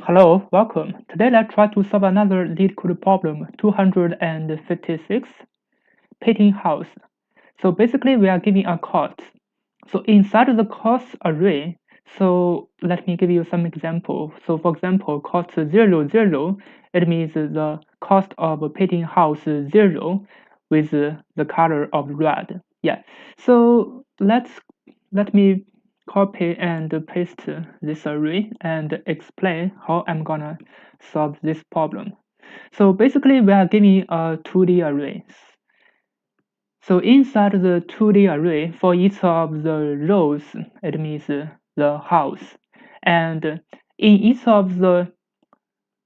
Hello, welcome. Today let's try to solve another Leetcode problem 256, painting house. So basically we are giving a cost. So inside of the cost array, so let me give you some example. So for example, cost 0, 0, it means the cost of painting house 0 with the color of red. Yeah. So let me copy and paste this array and explain how I'm gonna solve this problem. So basically we are giving a 2D array. So inside the 2D array, for each of the rows, it means the house. And in each of the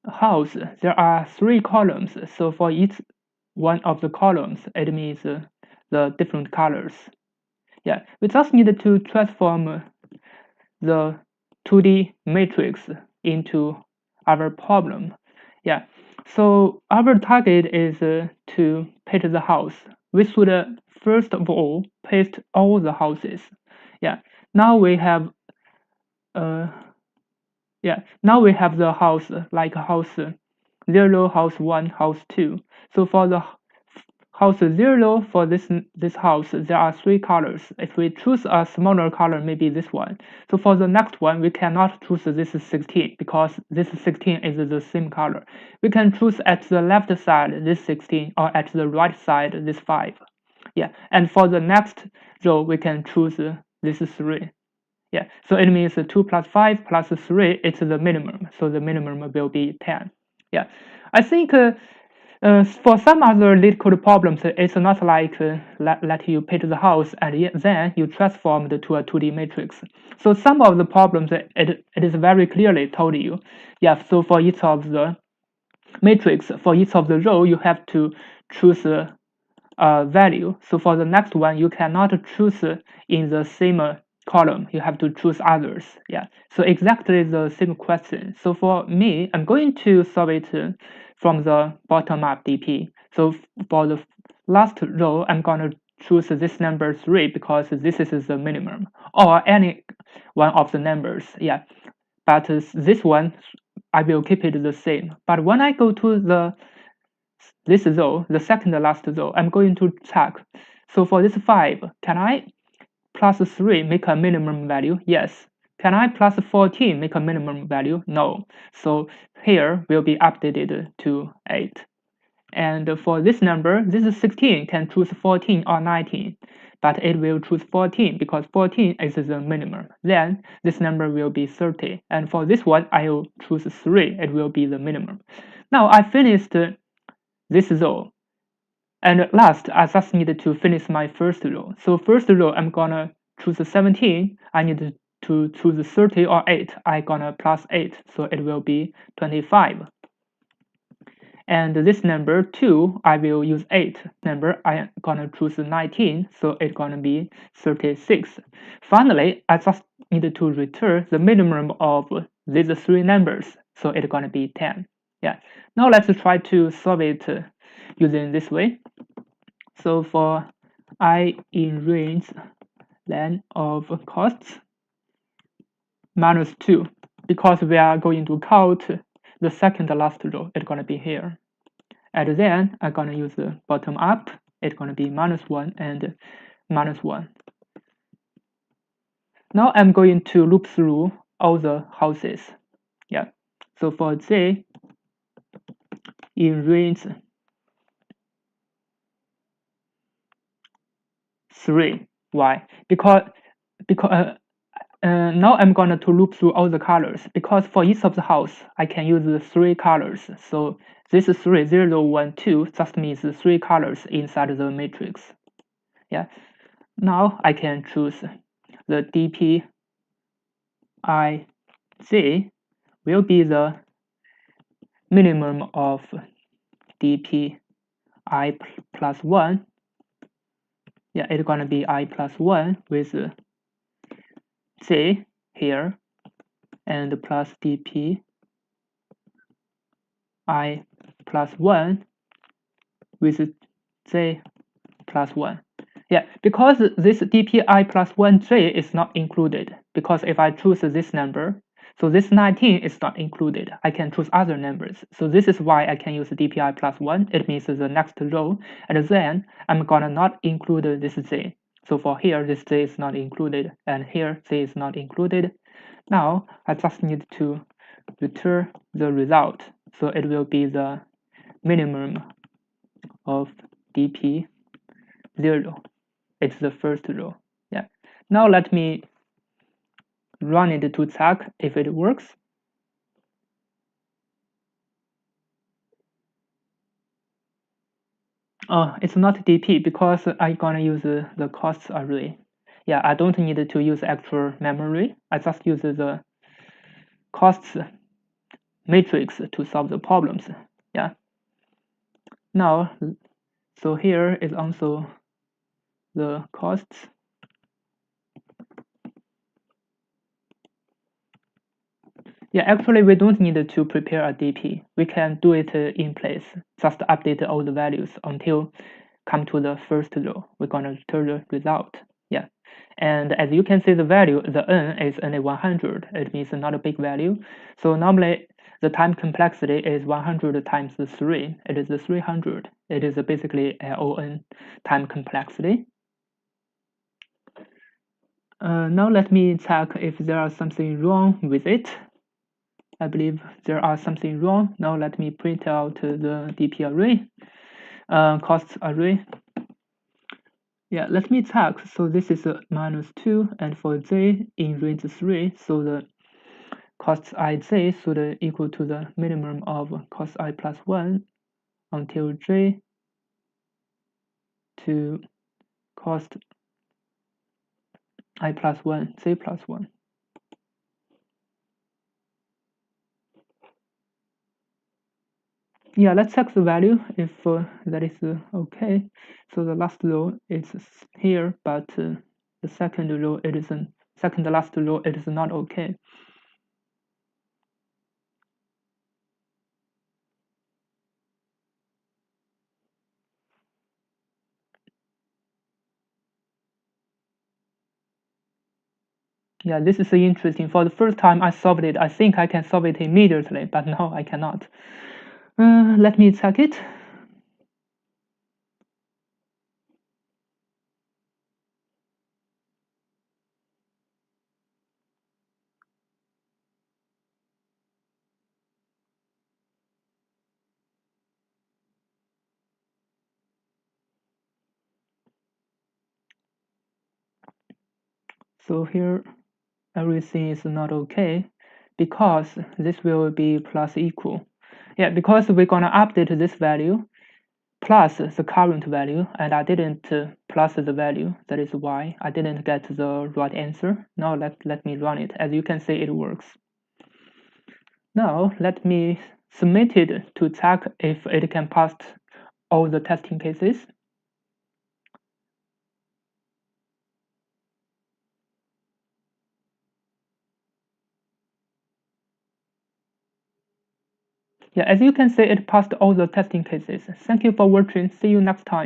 house, there are 3 columns. So for each one of the columns, it means the different colors. Yeah, we just need to transform the 2D matrix into our problem. Yeah, so our target is to paint the house. We should first of all paste all the houses. Yeah, now we have uh, now we have the house like house 0, house 1, house 2. So for the house 0, for this house, there are 3 colors. If we choose a smaller color, maybe this one. So for the next one, we cannot choose this 16 because this 16 is the same color. We can choose at the left side this 16 or at the right side this 5. Yeah, and for the next row, we can choose this 3. Yeah, so it means 2 plus 5 plus 3 is the minimum. So the minimum will be 10. Yeah, I think for some other Leetcode problems, it's not like let you paint the house and then you transform it to a 2D matrix. So some of the problems, it is very clearly told you. Yeah, so for each of the matrix, for each of the row, you have to choose a value. So for the next one, you cannot choose in the same column. You have to choose others. Yeah. So exactly the same question. So for me, I'm going to solve it from the bottom up DP. So for the last row, I'm gonna choose this number 3 because this is the minimum, or any one of the numbers. Yeah. But this one, I will keep it the same. But when I go to this row, the second last row, I'm going to check. So for this 5, can I plus 3 make a minimum value? Yes. Can I plus 14 make a minimum value? No. So here will be updated to 8. And for this number, this is 16 can choose 14 or 19, but it will choose 14 because 14 is the minimum. Then this number will be 30. And for this one, I will choose 3. It will be the minimum. Now I finished this row. And last, I just need to finish my first row. So first row, I'm gonna choose 17. I need to choose 30 or 8. I gonna plus 8, so it will be 25. And this number 2, I will use 8. Number, I gonna choose 19, so it's gonna be 36. Finally, I just need to return the minimum of these 3 numbers, so it's gonna be 10. Yeah. Now let's try to solve it using this way. So for I in range len of costs minus 2, because we are going to count the second last row, it's going to be here. And then I'm going to use the bottom up, it's going to be minus 1 and minus 1. Now I'm going to loop through all the houses. Yeah. So for J in range 3. Why? Because now I'm going to loop through all the colors because for each of the house, I can use the 3 colors. So this 3, 0, 1, 2 just means 3 colors inside the matrix. Yeah. Now I can choose the DP IJ will be the minimum of DP I plus 1. Yeah, it's going to be I plus 1 with J here and plus DP I plus 1 with J plus 1. Yeah, because this DPI plus 1J is not included, because if I choose this number, So this 19 is not included. I can choose other numbers. So this is why I can use DPI plus 1. It means the next row. And then I'm gonna not include this Z. So for here, this Z is not included. And here, Z is not included. Now, I just need to return the result. So it will be the minimum of DP 0. It's the first row. Yeah. Now let me run it to check if it works. It's not DP because I'm gonna use the costs array. Yeah, I don't need to use actual memory. I just use the costs matrix to solve the problems. Yeah. Now, so here is also the costs. Yeah, actually, we don't need to prepare a DP. We can do it in place. Just update all the values until come to the first row. We're gonna return the result. Yeah, and as you can see, the value, the n is only 100. It means not a big value. So normally, the time complexity is 100 times 3. It is 300. It is basically LON time complexity. Now let me check if there is something wrong with it. I believe there are something wrong. Now let me print out the DP array, costs array. Yeah, let me check. So this is -2, and for j in range 3, so the costs ij should equal to the minimum of cost I plus 1 until j to cost I plus 1, j plus 1. Yeah, let's check the value if that is okay. So the last row is here, but the second row it isn't. Second last row it is not okay. Yeah, this is interesting. For the first time I solved it, I think I can solve it immediately, but now I cannot. Let me check it. So here everything is not okay because this will be plus equal. Yeah, because we're gonna update this value plus the current value, and I didn't plus the value. That is why I didn't get the right answer. Now let me run it. As you can see, it works. Now let me submit it to check if it can pass all the testing cases. Yeah, as you can see, it passed all the testing cases. Thank you for watching. See you next time.